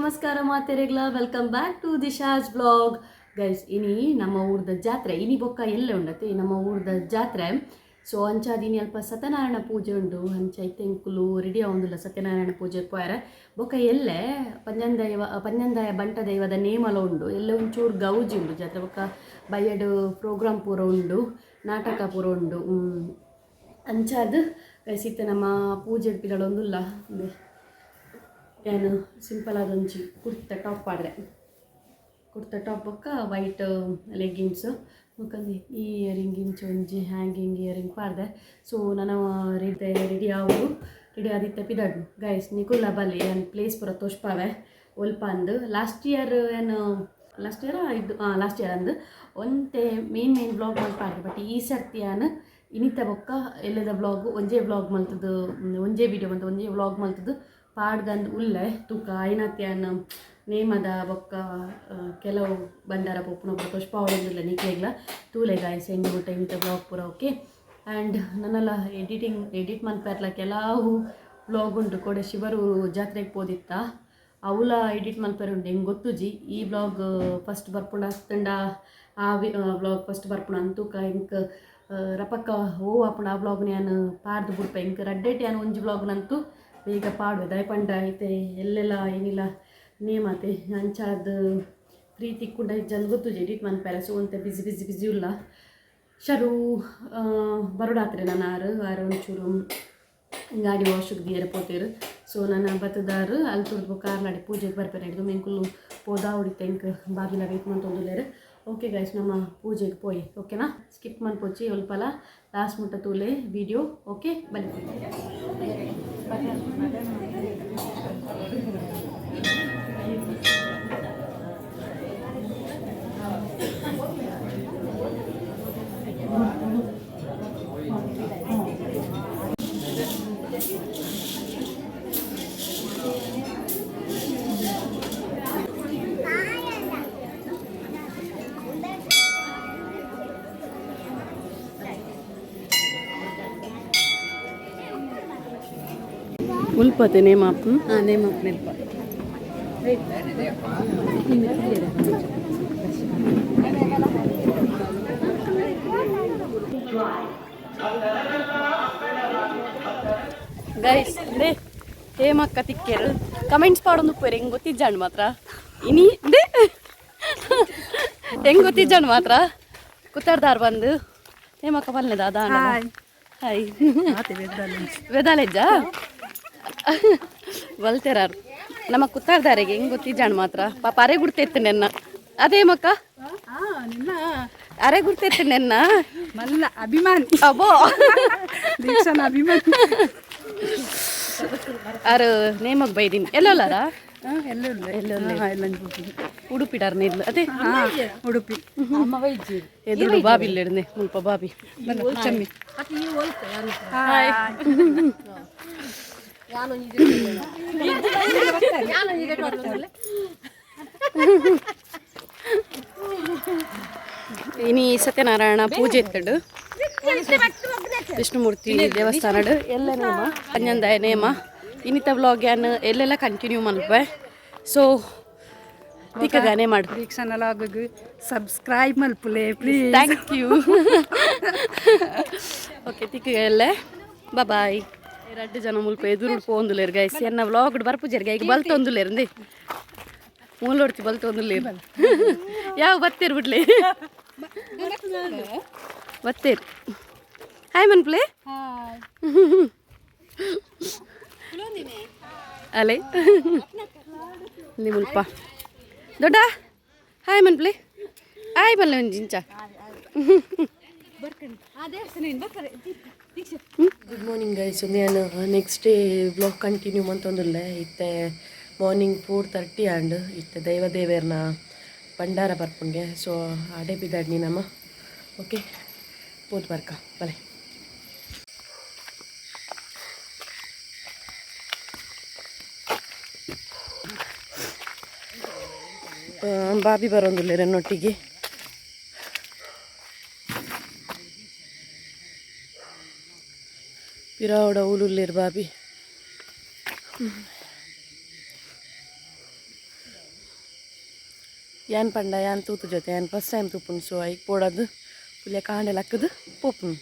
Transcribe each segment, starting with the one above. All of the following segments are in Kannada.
ನಮಸ್ಕಾರ ಮಾತೆರೆಗ್ಲ welcome back to Disha's blog guys ಇನಿ ನಮ್ಮ ಊರ್ದ ಜಾತ್ರೆ ಇನಿ ಬೊಕ್ಕ ಎಲ್ಲೆ ಉಂಡತೆ ನಮ್ಮ ಊರ್ದ ಜಾತ್ರೆ ಸೊ ಅಂಚಾದಿನಿ ಅಲ್ಪ ಸತ್ಯನಾರಾಯಣ ಪೂಜೆ ಉಂಡು ಅಂಚ ಐತೆಂಕುಲು ರೆಡಿ ಆವೊಂದುಲ್ಲ ಸತ್ಯನಾರಾಯಣ ಪೂಜೆ ಪೋಯರೆ ಬೊಕ್ಕ ಎಲ್ಲೆ ಪಂಜಂದಾಯ ಬಂಟ ದೈವದ ನೇಮಲ ಉಂಡು ಎಲ್ಲೆ ಒಂಚೂರು ಗೌಜಿ ಉಂಡು ಜಾತ್ರೆ ಬೊಕ್ಕ ಬಯ್ಯಡ್ ಪ್ರೋಗ್ರಾಮ್ ಪೂರ ಉಂಡು ನಾಟಕ ಪೂರ ಉಂಡು ಅಂಚಾದ್ ಗೈಸ್ ಇತ್ತೆ ನಮ್ಮ ಪೂಜೆ ಪಿರಡೊಂದುಲ್ಲ ಏನು ಸಿಂಪಲ್ ಆದೊಂಚಿ ಕುರ್ತಾ ಟಾಪ್ ಆಡ್ರೆ ಕುರ್ತಾ ಟಾಪ್ ಬೊಕ್ಕ ವೈಟ್ ಲೆಗ್ಗಿನ್ಸ್ ಮುಖಂದು ಈ ಇಯರಿಂಗ್ ಇಂಚು ಒಂಜಿ ಹ್ಯಾಂಗಿಂಗ್ ಇಯರಿಂಗ್ ಪಾಡ್ದೆ ಸೊ ನಾನು ರೆಡಿ ಆವುದು ರೆಡಿ ಆದಿತ್ತೆ ಪಿದಾಡು ಗೈಸ್ ನಿಕುಲ್ಲ ಬಲ್ಲಿ ಏನು ಪ್ಲೇಸ್ ಪೂರ ತೋಷ್ಪಾವೆ ಒಲ್ಪ ಅಂದು ಲಾಸ್ಟ್ ಇಯರ್ ಅಂದು ಒಂತೆ ಮೇನ್ ಬ್ಲಾಗ್ ಮಲ್ಪಾಡ್ದೆ ಬಟ್ ಈ ಸರ್ತಿ ಏನು ಇನಿತ ಬೊಕ್ಕ ಎಲ್ಲದ ಬ್ಲಾಗು ಒಂಜೇ ಬ್ಲಾಗ್ ಮಲ್ತದ್ದು ಒಂಜೇ ವಿಡಿಯೋ ಬಂತು ಒಂಜೇ ವ್ಲಾಗ್ ಮಲ್ತದ್ದು ಪಾಡ್ಗಂದು ಉಲ್ಲೆ ತೂಕ ಐನತ್ಯಾನ ನೇಮದ ಬೊಕ್ಕ ಕೆಲವು ಬಂಡಾರ ಪೊಪ್ಪುನೊಬ್ಬರು ತೋಷ್ಪಾವಳಿಲ್ಲ ನಿಕ್ಲೆಗ್ಲ ತೂಲೆ ಗಾಯ್ಸ್ ಎಂಡು ಊಟ ಇಂಥ ಬ್ಲಾಗ್ ಪೂರ ಓಕೆ ಆ್ಯಂಡ್ ನನ್ನೆಲ್ಲ ಎಡಿಟ್ ಮಲ್ಪರ್ಲ ಕೆಲವು ಬ್ಲಾಗ್ ಉಂಟು ಕೊಡೆ ಶಿವರು ಜಾತ್ರೆಗೆ ಪೋದಿತ್ತ ಅವಳ ಎಡಿಟ್ ಮಲ್ಪರ್ ಉಂಟು ಹೆಂಗೆ ಗೊತ್ತುಜಿ ಈ ಬ್ಲಾಗ್ ಫಸ್ಟ್ ಬರ್ಪುಂಡು ಹತ್ತಂಡ ಆ ಬ್ಲಾಗ್ ಫಸ್ಟ್ ಬರ್ಪುಂಡು ಅಂತೂಕ ಹೆಂಗೆ ರಪಕ್ಕ ಆಪುಂಡು ಆ ಬ್ಲಾಗ್ ನಾನು ಪಾಡ್ದು ಬಿಡ್ಪೆ ಹೆಂಗೆ ರಡ್ಡೇಟ್ ಏನು ಒಂಜಿ ಬ್ಲಾಗ್ನಂತೂ ಬೇಗ ಪಾಡುವೆ ದಯಪಂಡ ಐತೆ ಎಲ್ಲೆಲ್ಲ ಏನಿಲ್ಲ ನೇಮತೆ ಅಂಚಾದ ಪ್ರೀತಿ ಕೂಡ ಜಲ್ ಗೊತ್ತು ಎಡಿಟ್ ಮನ್ಪೆರ ಸೊ ಅಂತ ಬಿಸಿ ಇಲ್ಲ ಶರು ಬರೋಡಾತ್ರೆ ನಾನು ಆರು ಒಂಚೂರು ಗಾಡಿ ವಾಶಿಗೆ ದಿಯರ ಪೋತೇರು ಸೊ ನಾನು ಬತ್ತದಾರು ಅಲ್ಲಿ ತುರ್ದು ಕಾರ್ಲಾಡಿ ಪೂಜೆಗೆ ಬರ್ಪೇನೆ ಹಿಡಿದು ಮೆಂಕುಲು ಪೋದಾ ಹೊಡಿತೆ ಇಂಕ ಬಾಬಿಲ ವೇಟ್ ಮಂತೊಂದುಲ್ಲೇರು ಓಕೆ ಗೈಸ್ ನಮ್ಮ ಪೂಜೆಗೆ ಪೋಯಿ ಓಕೆನಾ ಸ್ಕಿಪ್ ಮನ್ಪೋಚಿ ಒಲ್ಪಲ ಲಾಸ್ಟ್ ಮುಟ್ಟ ತೂಲೆ ವಿಡಿಯೋ ಓಕೆ ಬನ್ನಿ ಉಲ್ಪತೆ ನೇಮಾಪ್ ನೇಮಾಪ್ ನೆಲ್ಪ ಗೈಸ್ ದೇ ಹೇಮಕ್ಕ ತಿಕ್ಕೇರು ಕಮೆಂಟ್ಸ್ ಪಾಡೊಂದು ಪೋರೆ ಹೆಂಗೆ ಗೊತ್ತಿಜ್ಜಾಂಡು ಮಾತ್ರ ಇನಿ ದೇ ಹೆಂಗೆ ಗೊತ್ತಿಜ್ಜಾಂಡು ಮಾತ್ರ ಕುತ್ತಾಡ್ದಾರು ಬಂದು ಹೇಮಕ್ಕ ಬಲ್ಲೆದ ಅದ ಹಾಯ್ ವೆದಾಲೆಜ್ಜ ಬಲ್ತೆರಾರು ನಮ್ಮ ಕುತ್ತಾರ್ದಾರಿಗೆ ಹೆಂಗೆ ಗೊತ್ತಿದ್ದಾಣ ಮಾತ್ರ ಪಾಪ ಅರೆ ಗುಡ್ತೈತೆ ನೆನ್ನ ಅದೇ ಮಕ್ಕ ಅರೆ ಗುಡ್ತೈತೆ ನೆನ್ನ ಮಲ್ಲ ಅಭಿಮಾನಿ ಅಬೋ ದೀಕ್ಷಾನ ಅಭಿಮಾನಿ ಅರು ನೇಮಗ್ ಬೈದೀನಿ ಎಲ್ಲೋಲ್ಲಾರ ಉಡುಪಿಡಾರ್ನ ಇಲ್ಲ ಅದೇ ಉಡುಪಿ ಎದುರು ಬಾಬಿ ಇಲ್ಲಿಡ್ನೆ ಮುಲ್ಪ ಬಾಬಿ ಚಮ್ಮಿ ಇನಿ ಸತ್ಯನಾರಾಯಣ ಪೂಜೆ ಇತ್ತಡು ವಿಷ್ಣುಮೂರ್ತಿ ದೇವಸ್ಥಾನ ಎಲ್ಲ ನೇಮ ಪಂಜಂದಾಯ ನೇಮ ಇನ್ನಿತ ವ್ಲಾಗ್ ಏನು ಎಲ್ಲೆಲ್ಲ ಕಂಟಿನ್ಯೂ ಮಲ್ಪೆ ಸೊ ತಿಕ್ಕಗಾನೆ ಮಾಡು ದೀಕ್ಷಾನ ಲಾಗಿಗೆ ಸಬ್ಸ್ಕ್ರೈಬ್ ಮಲ್ಪುಲೆ ಪ್ಲೀಸ್ ಥ್ಯಾಂಕ್ ಯು ಓಕೆ ತಿಕ್ಕಗೆಲ್ಲೇ ಬಾಯ್ ಎರಡು ಜನ ಮುಲ್ಪ ಎದುರು ಪೋಂದುಲೇರು ಗೈಸ್ ಎನ್ನ ವ್ಲಾಗ್ ಬರ್ಪುಜರ್ಗೆ ಈಗ ಬಲ್ತೊಂದುಲೇರು ಮೂಲೊಡ್ತಿ ಬಲ್ತೊಂದುಲೇರು ಯಾವ ಬತ್ತೇರು ಬಿಡ್ಲಿ ಬತ್ತೇರು ಹಾಯ್ ಮನ್ಪ್ಲೆ ಅಲೆ ಇಲ್ಲಿ ಮುಲ್ಪ ದೊಡ್ಡ ಹಾಯ್ ಮನ್ಪ್ಲೆ ಹಾಯ್ ಬಲ್ಲೆ ಒಂದು ಜಿಂಚ ಗುಡ್ ಮಾರ್ನಿಂಗ್ ಗೈಸ್ ನಾನು ನೆಕ್ಸ್ಟ್ ಡೇ ಬ್ಲಾಗ್ ಕಂಟಿನ್ಯೂ ಮಂತೊಂದುಲ್ಲೆ ಇತ್ತೆ ಮಾರ್ನಿಂಗ್ 4:30 ಆ್ಯಂಡ್ ಇತ್ತೆ ದೈವದೇವೇರ್ನ ಭಂಡಾರ ಬರ್ಪುಂಗೆ ಸೊ ಅಡೆ ಬಿದ್ದಾಡ್ನಿ ನಮ್ಮ ಓಕೆ ಪೋತ್ ಬರ್ಕ ಬಲೆ ಬಾಬಿ ಬರೋಂದಿಲ್ಲ ನನ್ನೊಟ್ಟಿಗೆ ಪಿರಾವಡ ಉಲುಲ್ಲೇರು ಬಾಬಿ ಯಾನ್ ಪಂಡ ಯಾನ್ ತೂತು ಜೊತೆ ಯಾನ್ ಫಸ್ಟ್ ಟೈಮ್ ತೂಪುನು ಸೊ ಐಕ್ ಪೋಡದು ಪುಲಿಯ ಕಾಂಡೆಲ್ಲ ಹಾಕದು ಪೋಪುನು.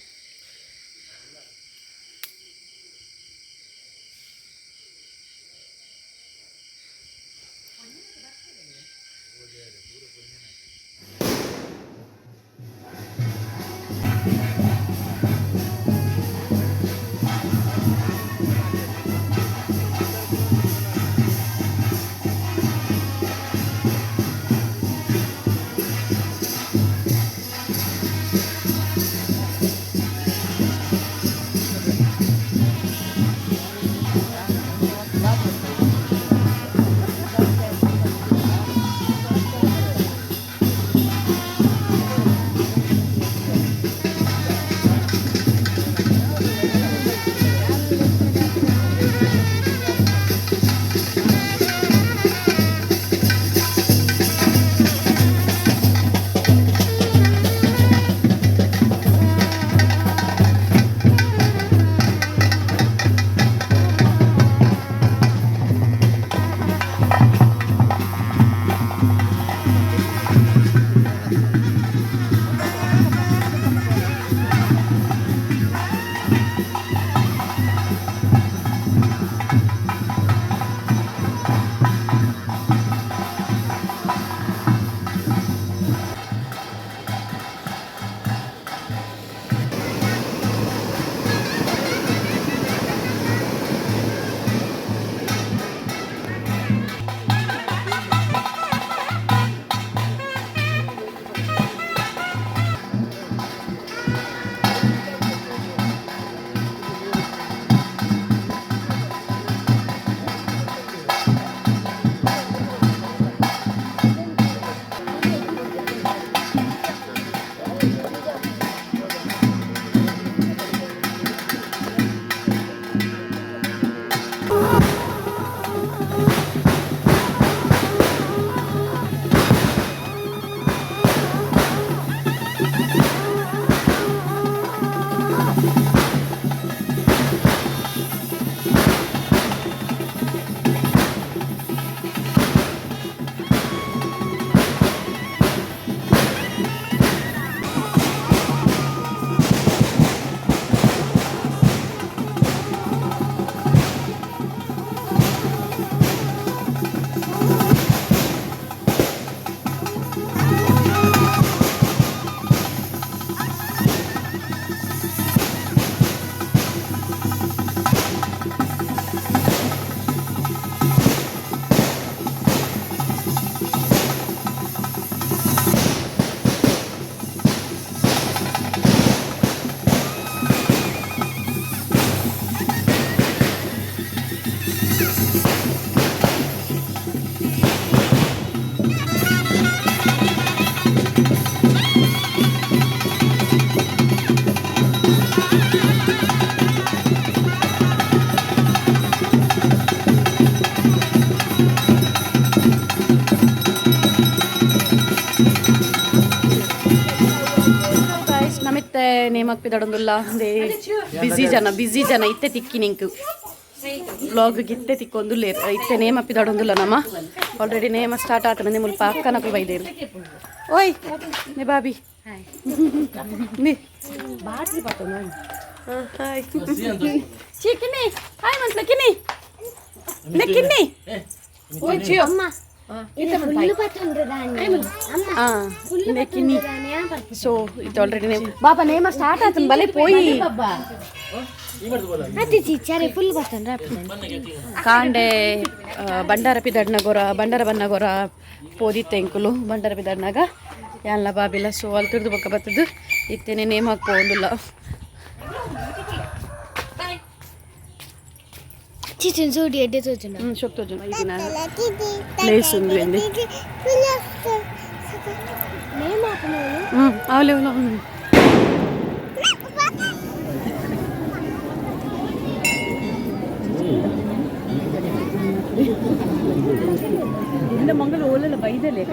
ನೇಮಕ್ ಪಿದಡೊಂದುಲ್ಲ ಅಂದೆ ಬಿಸಿ ಜನ ಇತ್ತೆ ತಿಕ್ಕಿ ನಿಂಕು ವ್ಲಾಗ್ಗೆ ಇತ್ತೆ ತಿಕ್ಕೊಂದುಲ್ಲೇರು ಇತ್ತೆ ನೇಮ ಪಿದಡೊಂದುಲ್ಲ ನಮ್ಮ ಆಲ್ರೆಡಿ ನೇಮ ಸ್ಟಾರ್ಟ್ ಆತನಂದೆ ಮುಲ್ಪ ಅಕ್ಕನಕು ಬೈದೇರು ಓಯ್ ನೇ ಬಾಬಿ ನೇ ಬಾಟ್ಲಿ ಪಾತ ಹಾಯ್ ಚಿ ಕಿನ್ನಿ ಹಾಯ್ ಮಂತ್ಲ ಕಿನ್ನಿ ನೇ ಕಿನ್ನಿ ಓಯ್ ಚಿ ಅಮ್ಮ ಸೊ ಇದು ಆಲ್ರೆಡಿ ಬಾಬಾ ನೇಮ ಸ್ಟಾರ್ಟ್ ಆತನ ಬಲೆ ಪೋಯಿ ಕಾಂಡೆ ಬಂಡಾರ ಪಿದಡ್ನಗೊರ ಬಂಡಾರ ಬನ್ನಗೊರ ಪೋದಿತ್ತೆ ಎಂಕುಲು ಬಂಡಾರ ಪಿದಡ್ನಾಗ ಯಾನ್ಲ ಬಾಬಿಲ್ಲ ಸೊ ಅಲ್ಲಿ ತಿರ್ದು ಬಕ್ಕ ಬರ್ತದ್ದು ಇತ್ತೇನೆ ನೇಮ್ ಹಾಕ್ಬೋದಿಲ್ಲ ಶೋಕ್ತೋಜನ ಈಗಿನ ಪ್ಲೇಸ್ ఉంది అండి అవలే ഇതിന്റെ മംഗൾ ഓലല്ല വൈദല്ലേ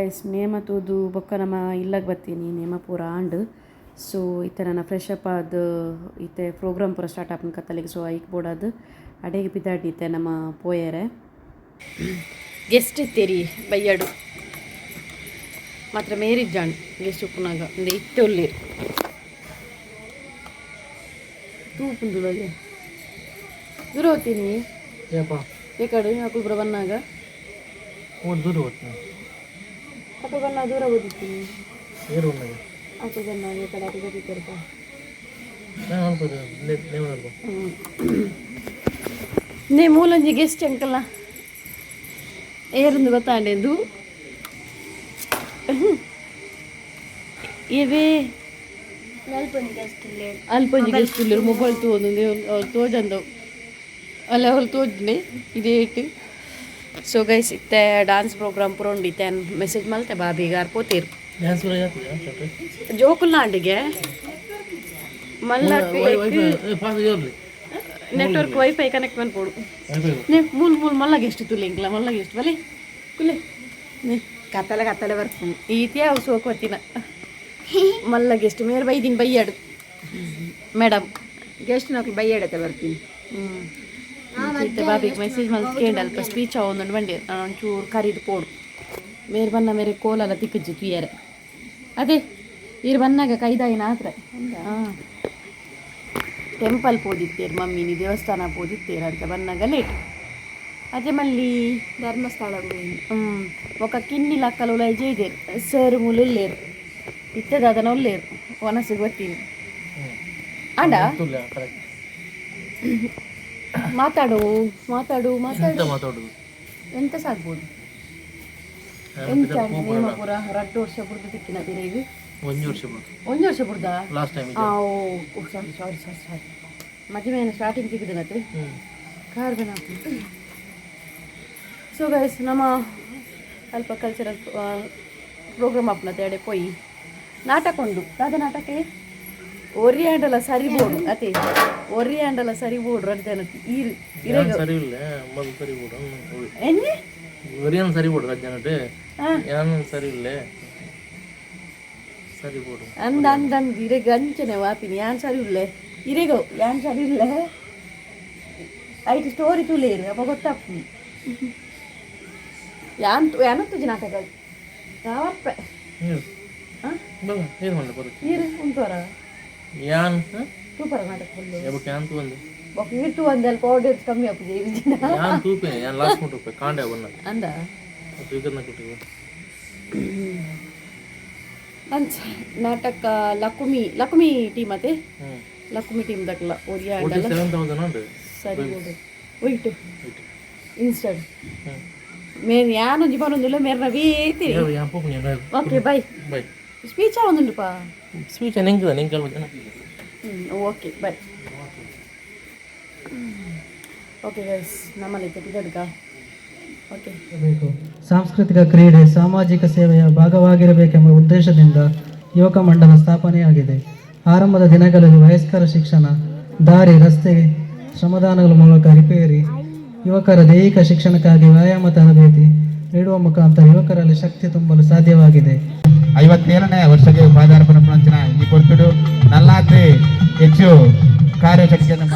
ಗೈಸ್ ನೇಮ ತೂದು ಬೊಕ್ಕ ನಮ್ಮ ಇಲ್ಲಗೆ ಬರ್ತೀನಿ ನೇಮ ಪೂರ ಆಂಡ್ ಸೊ ಇತ್ತೆ ನನ್ನ ಫ್ರೆಶ್ ಅಪ್ ಅದು ಇತ್ತೆ ಪ್ರೋಗ್ರಾಮ್ ಪೂರ ಸ್ಟಾರ್ಟ್ ಆಪನ್ ಕತ್ತಲಿಗೆ ಸೊ ಐಕ್ ಬೋಡದು ಅಡೆಗೆ ಬಿದ್ದಾಡಿತ್ತೆ ನಮ್ಮ ಪೋಯರೆ ಗೆಸ್ಟ್ ಇತ್ತೇರಿ ಬಯ್ಯಾಡು ಮಾತ್ರ ಮೇರಿಜ್ಜಾಣು ಗೆಸ್ಟ್ ಉಪ್ಪುನಾಗ ಒಂದು ಇತ್ತೆ ಒಳ್ಳೇರು ತೂಪುಂದುಳಲ್ಲಿ ದೂರ ಹೋಗ್ತೀನಿ ಏಕಡೆ ಅಕ್ಕಳು ಪುರ ಬಂದಾಗ ದೂರ ಹೋಗ್ತೀನಿ ಅಕ್ಕಳು ಬನ್ನ ದೂರ ಓದಿರ್ತೀನಿ ಅಕ್ಕಳು ಬಂದಾಗ ಈ ಕಡೆ ಅಕ್ಕಳು ಗೊತ್ತಿರ್ಪ ನೇ ಮೂಲಂಜಿ ಗೆಸ್ಟ್ ಅಂಕಲ್ಲ ಏರಂದು ಗೊತ್ತಾಂಡೆಂದು ಇವೇ ಅಲ್ಪಂಜಿ ಗೆಸ್ಟ್ ಇಲ್ಲ ಮೊಬೈಲ್ ತೋದು ಅವ್ರು ತೋಜಂದವು ಅಲ್ಲ ಅವ್ರು ತೋಜ್ನೆ ಇದೇಟ್ ಸೊ ಗೈಸ್ ಇತ್ತೆ ಡಾನ್ಸ್ ಪ್ರೋಗ್ರಾಮ್ ಪೂರ ಉಂಡಿತ್ತೆ ಮೆಸೇಜ್ ಮಲ್ತೆ ಬಾಬಿಗಾರ್ ಪೋತೀರು ಜೋಕುಲ್ನಾಂಡಿಗೆ ಮಲ್ಲ ನೆಟ್ವರ್ಕ್ ವೈಫೈ ಕನೆಕ್ಟ್ ಮಾಡ್ಕೊಡು ನೇ ಮೂಲ್ ಮಲ್ಲಗೆ ಎಷ್ಟು ತುಲಿಂಗ್ಲ ಮಲ್ಲಗೆ ಎಷ್ಟು ಬಲೆ ಕುಲೆ ನೇ ಕತ್ತಲೆ ಬರ್ತೀನಿ ಈತಿಯ ಸೋಕು ಬರ್ತೀನ ಮಲ್ಲಗೆ ಎಷ್ಟು ಮೇರೆ ಬೈದಿನ ಬೈಯಾಡು ಮೇಡಮ್ ಗೆಸ್ಟ್ ನಾಲ್ಕು ಬೈಯಾಡತ್ತೆ ಬರ್ತೀನಿ ಬಾಬಿಗೆ ಮೆಸೇಜ್ ಮಾಡಿ ಕೇಳಿ ಅಲ್ಪ ಸ್ಪೀಚ್ ಒಂದೊಂದು ಬಂಡಿ ನಾನು ಒಂಚೂರು ಕರೀದು ಕೊಡು ಮೇರೆ ಬನ್ನ ಮೇರೆ ಕೋಲೆಲ್ಲ ತಿಕ್ಕಜ್ಜಿ ತುಯ್ಯಾರೆ ಅದೇ ಇರು ಬನ್ನಾಗ ಕೈದಾಯಿನ ಹತ್ರ ಹಾಂ ಟೆಂಪಲ್ ಪೋದಿತ್ತೇರು ಮಮ್ಮಿನಿ ದೇವಸ್ಥಾನ ಪೋದಿತ್ತೇರು ಅಂತ ಬನ್ನಾಗ ಲೇಟ್ ಅದೇ ಮಲ್ಲಿ ಧರ್ಮಸ್ಥಳ ఒక కిన్ని లక్కలు ఉలై చేయదేరు సరు ములు లేరు ఇత్తది అదన లేరు వనసు ಗೊತ್ತೀನಿ ಅಂಡ ಮಾತಾಡು ಎಂತ ಸಾಗ್ಬೋದು ಎಂತ ನೇಮ ಪೂರ 2 ವರ್ಷ ಬುಡ್ದು ತಿಕ್ಕಿನ ಬೇರೆ ಒಂದು ವರ್ಷ ಬುಡ್ದ ಓ ಸಾರಿ ಮದುವೆನ ಸ್ಟಾರ್ಟಿಂಗ್ ತಿಕ್ಕಿದನತ್ತೆ ಕಾರ್ಬನ್ ಹಾಕ್ಬಿಟ್ಟು ಸೊ ಗೈಸ್ ನಮ್ಮ ಅಲ್ಪ ಕಲ್ಚರಲ್ ಪ್ರೋಗ್ರಾಮ್ ಆಪ್ನತೆ ಅಡೆ ಪೋಯಿ ನಾಟಕ ಉಂಡು ದಾದ ನಾಟಕ ಒರಿಯಾಂಡಲ ಸರಿ ಬೋಡು ಅತೆ ಒರಿಯಾಂಡಲ ಸರಿ ಬೋಡು ರಜನತಿ ಈರು ಇರೇಗ ಸರಿ ಇಲ್ಲ ಮೊದಲು ಸರಿ ಬೋಡು ಎನ್ನಿ ಒರಿಯಾನ್ ಸರಿ ಬೋಡು ರಜನತೆ ಯಾನ್ ಸರಿ ಇಲ್ಲ ಸರಿ ಬೋಡು ಅಂದಂದ್ ಇರೇಗ ಅಂಚನೆ ವಾಪಿನಿ ಯಾನ್ ಸರಿ ಇಲ್ಲೆ ಇರೇಗೋ ಯಾನ್ ಸರಿ ಇಲ್ಲೆ ಐಟ್ ಸ್ಟೋರಿ ತುಲೇರು ಅಪ್ಪ ಗೊತ್ತಾಗ್ತೀನಿ ಯಾನತ್ತು ನಾಟಕಗಳು ಯಾವಪ್ಪ ಈರು ಉಂಟುವರ ಯಾನ್ ಸೂಪರ್ ನಾಟಕ ಯಾಕೆ ಯಾನ್ ತು ಒಂದು ಈರ್ತು ಒಂದಲ್ಲಿ ಪೌಡರ್ ಕಮ್ಮಿ ಆಗ್ತದೆ ಯಾನ್ ತೂಪೆ ಯಾನ್ ಲಾಸ್ಟ್ ಮುಟ್ಟು ಕಾಂಡೆ ಅವನ್ನ ಅಂದ ಸ್ವೀಕರಣ ಕೊಟ್ಟಿವ ನಾಟಕ ಲಕ್ಷ್ಮಿ ಟೀಮ್ ಅತೆ ಲಕ್ಷ್ಮಿ ಟೀಮ್ ದಕ್ಲ ಒರಿಯಾ ಅಂಡಲ್ಲ 7000 ಸರಿ ಒಯ್ಟು ಇನ್ಸ್ಟೆಡ್ ಮೇರೆ ಯಾನು ಜೀವನೊಂದಿಲ್ಲ ಮೇರೆ ನವೀ ಐತಿ ಓಕೆ ಬೈ ಸ್ಪೀಚ್ ಒಂದುಂಡುಪಾ ಸ್ಪೀಚ್ ನಿಂಗೆ ಓಕೆ ಬೈ ಓಕೆ ಗೈಸ್ ನಮ್ಮಲ್ಲಿ ತೆಗೆದಡ್ಗ ಓಕೆ ಸಾಂಸ್ಕೃತಿಕ ಕ್ರೀಡೆ ಸಾಮಾಜಿಕ ಸೇವೆಯ ಭಾಗವಾಗಿರಬೇಕೆಂಬ ಉದ್ದೇಶದಿಂದ ಯುವಕ ಮಂಡಲ ಸ್ಥಾಪನೆಯಾಗಿದೆ. ಆರಂಭದ ದಿನಗಳಲ್ಲಿ ವಯಸ್ಕರ ಶಿಕ್ಷಣ, ದಾರಿ ರಸ್ತೆ ಶ್ರಮದಾನಗಳ ಮೂಲಕ ರಿಪೇರಿ, ಯುವಕರ ದೈಹಿಕ ಶಿಕ್ಷಣಕ್ಕಾಗಿ ವ್ಯಾಯಾಮ ತರಬೇತಿ ನೀಡುವ ಮುಖಾಂತರ ಯುವಕರಲ್ಲಿ ಶಕ್ತಿ ತುಂಬಲು ಸಾಧ್ಯವಾಗಿದೆ. 57ನೇ ವರ್ಷಕ್ಕೆ ಪಾದಾರ್ಪಣೆ ಪಂಚನ ಈ ಕೊಡ್ತಿಡು ನಲ್ಲಾತ್ರಿ ಹೆಚ್ಚು ಕಾರ್ಯಚಟುವಟಿಕೆಯನ್ನು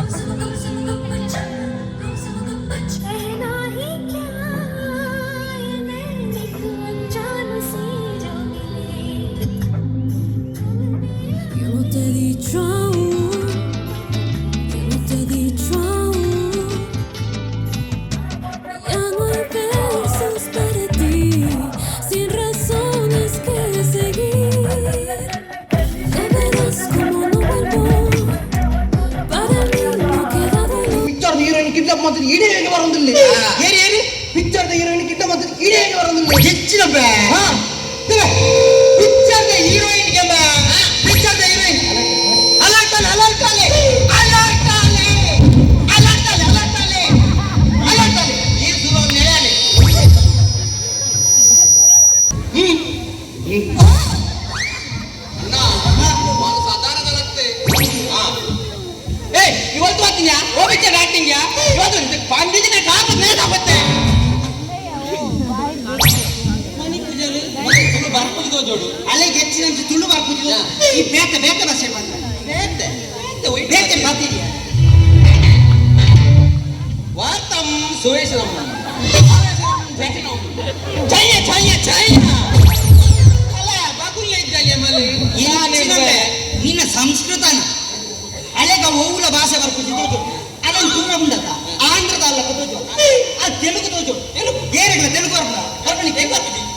ಮೊದಲು ಇಡೇಗೆ ಬರೋದಿಲ್ಲ ಏರಿ ಪಿಕ್ಚರ್ದ ಹೀರೋಯಿನ್ ಗಿಂತ ಮೊದಲು ಇಡೇಗೆ ಬರೋದಿಲ್ಲ ಹೆಚ್ಚಿನ ಪಿಕ್ಚರ್ದ ಹೀರೋಯಿನ್ ಪಿಕ್ಚರ್ದ ಹೀರೋಯಿನ್ ಅಲಾಟಾಲೆ ಈ ಸುಲೋ ನೆಲೆ ಸಾಧಾರಣಗಳಂತೆ ಇವತ್ತು ಬರ್ತೀನಿ ಹೋಗಿದ್ದೆ ಬ್ಯಾಟಿಂಗ್ ಇವತ್ತು ಬಂದಿದ್ದೀನಿ ಕಾಪು ಬೇಗ ಆಗುತ್ತೆ ಮನೆ ಪೂಜೆ ಇಂಚು ತುಳು ಬಾಕುದು ಈ ಬೇತೆ ಬೇತೆ ಭಾಷೆ ಬಂದ ಬೇತೆ ಬೇತೆ ಬಾತಿದ್ಯಾ ವಾರ್ತಂ ಸುವೇಶನಂ ಛಾಯ ಛಾಯ ಛಾಯ ಅಲ್ಲ ಬಾಕುಲ್ಲ ಇದ್ದಲ್ಲ ಮಲೆ ನಿನ್ನ ಸಂಸ್ಕೃತನ ಅಲೆಗ ಓವುಲ ಭಾಷೆ ಬರ್ಕೊತಿದ್ದು ಅದನ್ನು ತುಂಬ ಉಂಡತ ಆಂಧ್ರದ ಅಲ್ಲ ಅದು ತೆಲುಗು ತೋಜು ತೆಲುಗು ಏರಗಳ ತೆಲುಗು ಬರ್ಬ ಬರ್ಬನಿ ಕೈ ಬರ್ತೀನಿ